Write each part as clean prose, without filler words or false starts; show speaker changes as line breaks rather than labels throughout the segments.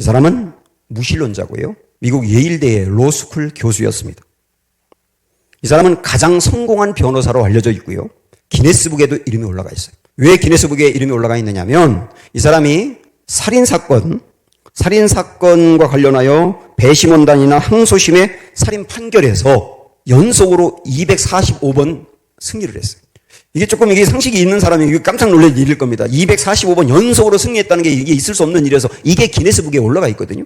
사람은 무신론자고요. 미국 예일대의 로스쿨 교수였습니다. 이 사람은 가장 성공한 변호사로 알려져 있고요. 기네스북에도 이름이 올라가 있어요. 왜 기네스북에 이름이 올라가 있느냐면 이 사람이 살인사건과 관련하여 배심원단이나 항소심의 살인 판결에서 연속으로 245번 승리를 했어요. 이게 상식이 있는 사람이 깜짝 놀랄 일일 겁니다. 245번 연속으로 승리했다는 게 이게 있을 수 없는 일이어서 이게 기네스북에 올라가 있거든요.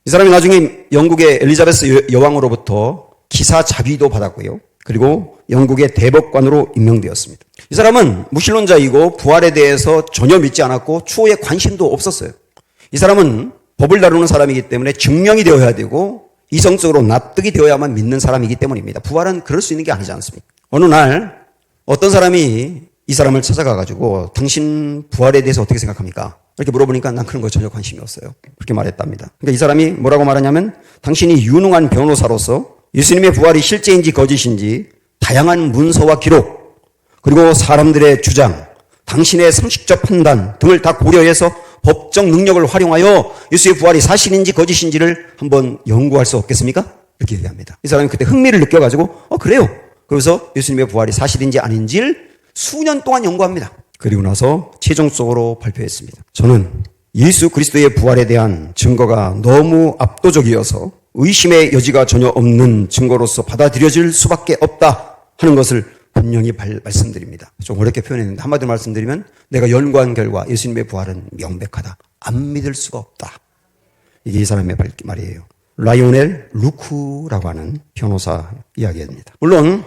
이 사람이 나중에 영국의 엘리자베스 여왕으로부터 기사자비도 받았고요. 그리고 영국의 대법관으로 임명되었습니다. 이 사람은 무신론자이고 부활에 대해서 전혀 믿지 않았고 추호에 관심도 없었어요. 이 사람은 법을 다루는 사람이기 때문에 증명이 되어야 되고 이성적으로 납득이 되어야만 믿는 사람이기 때문입니다. 부활은 그럴 수 있는 게 아니지 않습니까? 어느 날 어떤 사람이 이 사람을 찾아가가지고 당신 부활에 대해서 어떻게 생각합니까? 이렇게 물어보니까 난 그런 거 전혀 관심이 없어요. 그렇게 말했답니다. 그러니까 이 사람이 뭐라고 말하냐면 당신이 유능한 변호사로서 예수님의 부활이 실제인지 거짓인지 다양한 문서와 기록 그리고 사람들의 주장 당신의 상식적 판단 등을 다 고려해서 법적 능력을 활용하여 예수의 부활이 사실인지 거짓인지를 한번 연구할 수 없겠습니까? 이렇게 얘기합니다. 이 사람이 그때 흥미를 느껴가지고 그래요. 그래서 예수님의 부활이 사실인지 아닌지를 수년 동안 연구합니다. 그리고 나서 최종적으로 발표했습니다. 저는 예수 그리스도의 부활에 대한 증거가 너무 압도적이어서 의심의 여지가 전혀 없는 증거로서 받아들여질 수밖에 없다 하는 것을 분명히 말씀드립니다. 좀 어렵게 표현했는데 한마디로 말씀드리면 내가 연구한 결과 예수님의 부활은 명백하다. 안 믿을 수가 없다. 이게 이 사람의 말이에요. 라이오넬 루크라고 하는 변호사 이야기입니다. 물론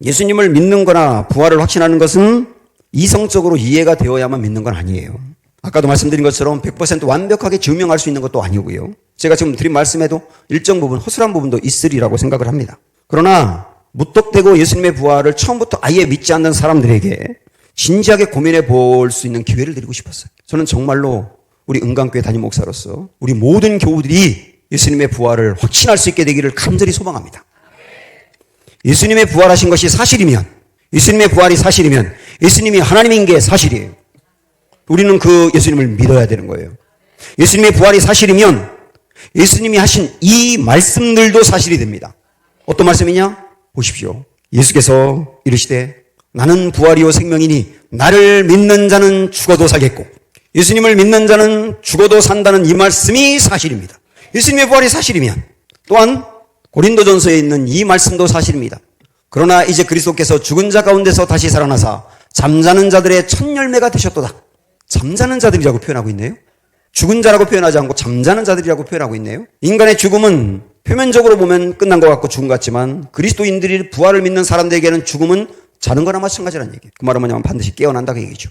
예수님을 믿는 거나 부활을 확신하는 것은 이성적으로 이해가 되어야만 믿는 건 아니에요. 아까도 말씀드린 것처럼 100% 완벽하게 증명할 수 있는 것도 아니고요. 제가 지금 드린 말씀에도 일정 부분 허술한 부분도 있으리라고 생각을 합니다. 그러나 무턱대고 예수님의 부활을 처음부터 아예 믿지 않는 사람들에게 진지하게 고민해 볼 수 있는 기회를 드리고 싶었어요. 저는 정말로 우리 은강교회 담임 목사로서 우리 모든 교우들이 예수님의 부활을 확신할 수 있게 되기를 간절히 소망합니다. 예수님의 부활하신 것이 사실이면, 예수님의 부활이 사실이면 예수님이 하나님인 게 사실이에요. 우리는 그 예수님을 믿어야 되는 거예요. 예수님의 부활이 사실이면 예수님이 하신 이 말씀들도 사실이 됩니다. 어떤 말씀이냐? 보십시오. 예수께서 이르시되 나는 부활이요 생명이니 나를 믿는 자는 죽어도 살겠고 예수님을 믿는 자는 죽어도 산다는 이 말씀이 사실입니다. 예수님의 부활이 사실이면 또한 고린도전서에 있는 이 말씀도 사실입니다. 그러나 이제 그리스도께서 죽은 자 가운데서 다시 살아나사 잠자는 자들의 첫 열매가 되셨도다. 잠자는 자들이라고 표현하고 있네요. 죽은 자라고 표현하지 않고 잠자는 자들이라고 표현하고 있네요. 인간의 죽음은 표면적으로 보면 끝난 것 같고 죽은 것 같지만 그리스도인들이 부활을 믿는 사람들에게는 죽음은 자는 거나 마찬가지라는 얘기예요. 그 말은 뭐냐면 반드시 깨어난다고 얘기죠.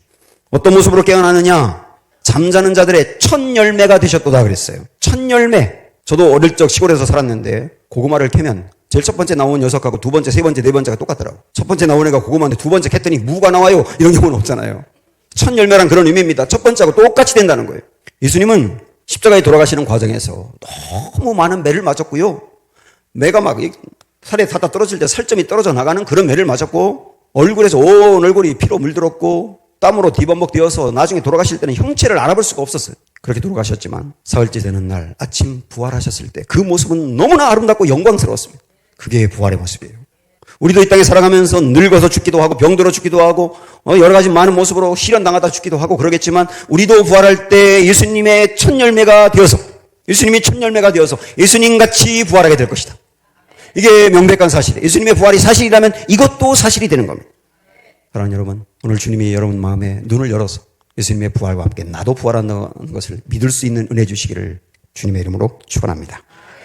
어떤 모습으로 깨어나느냐? 잠자는 자들의 첫 열매가 되셨도다 그랬어요. 첫 열매. 저도 어릴 적 시골에서 살았는데 고구마를 캐면 제일 첫 번째 나온 녀석하고 두 번째, 세 번째, 네 번째가 똑같더라고. 첫 번째 나온 애가 고구마인데 두 번째 캤더니 무가 나와요. 이런 경우는 없잖아요. 첫 열매란 그런 의미입니다. 첫 번째하고 똑같이 된다는 거예요. 예수님은 십자가에 돌아가시는 과정에서 너무 많은 매를 맞았고요. 매가 막 살에 닿다 떨어질 때 살점이 떨어져 나가는 그런 매를 맞았고 얼굴에서 온 얼굴이 피로 물들었고 땀으로 뒤범벅 되어서 나중에 돌아가실 때는 형체를 알아볼 수가 없었어요. 그렇게 돌아가셨지만 사흘째 되는 날 아침 부활하셨을 때 그 모습은 너무나 아름답고 영광스러웠습니다. 그게 부활의 모습이에요. 우리도 이 땅에 살아가면서 늙어서 죽기도 하고 병들어 죽기도 하고 여러 가지 많은 모습으로 실현당하다 죽기도 하고 그러겠지만 우리도 부활할 때 예수님의 첫 열매가 되어서 예수님이 첫 열매가 되어서 예수님같이 부활하게 될 것이다. 이게 명백한 사실이에요. 예수님의 부활이 사실이라면 이것도 사실이 되는 겁니다. 사랑하는 여러분, 오늘 주님이 여러분 마음에 눈을 열어서 예수님의 부활과 함께 나도 부활한다는 것을 믿을 수 있는 은혜 주시기를 주님의 이름으로 축원합니다.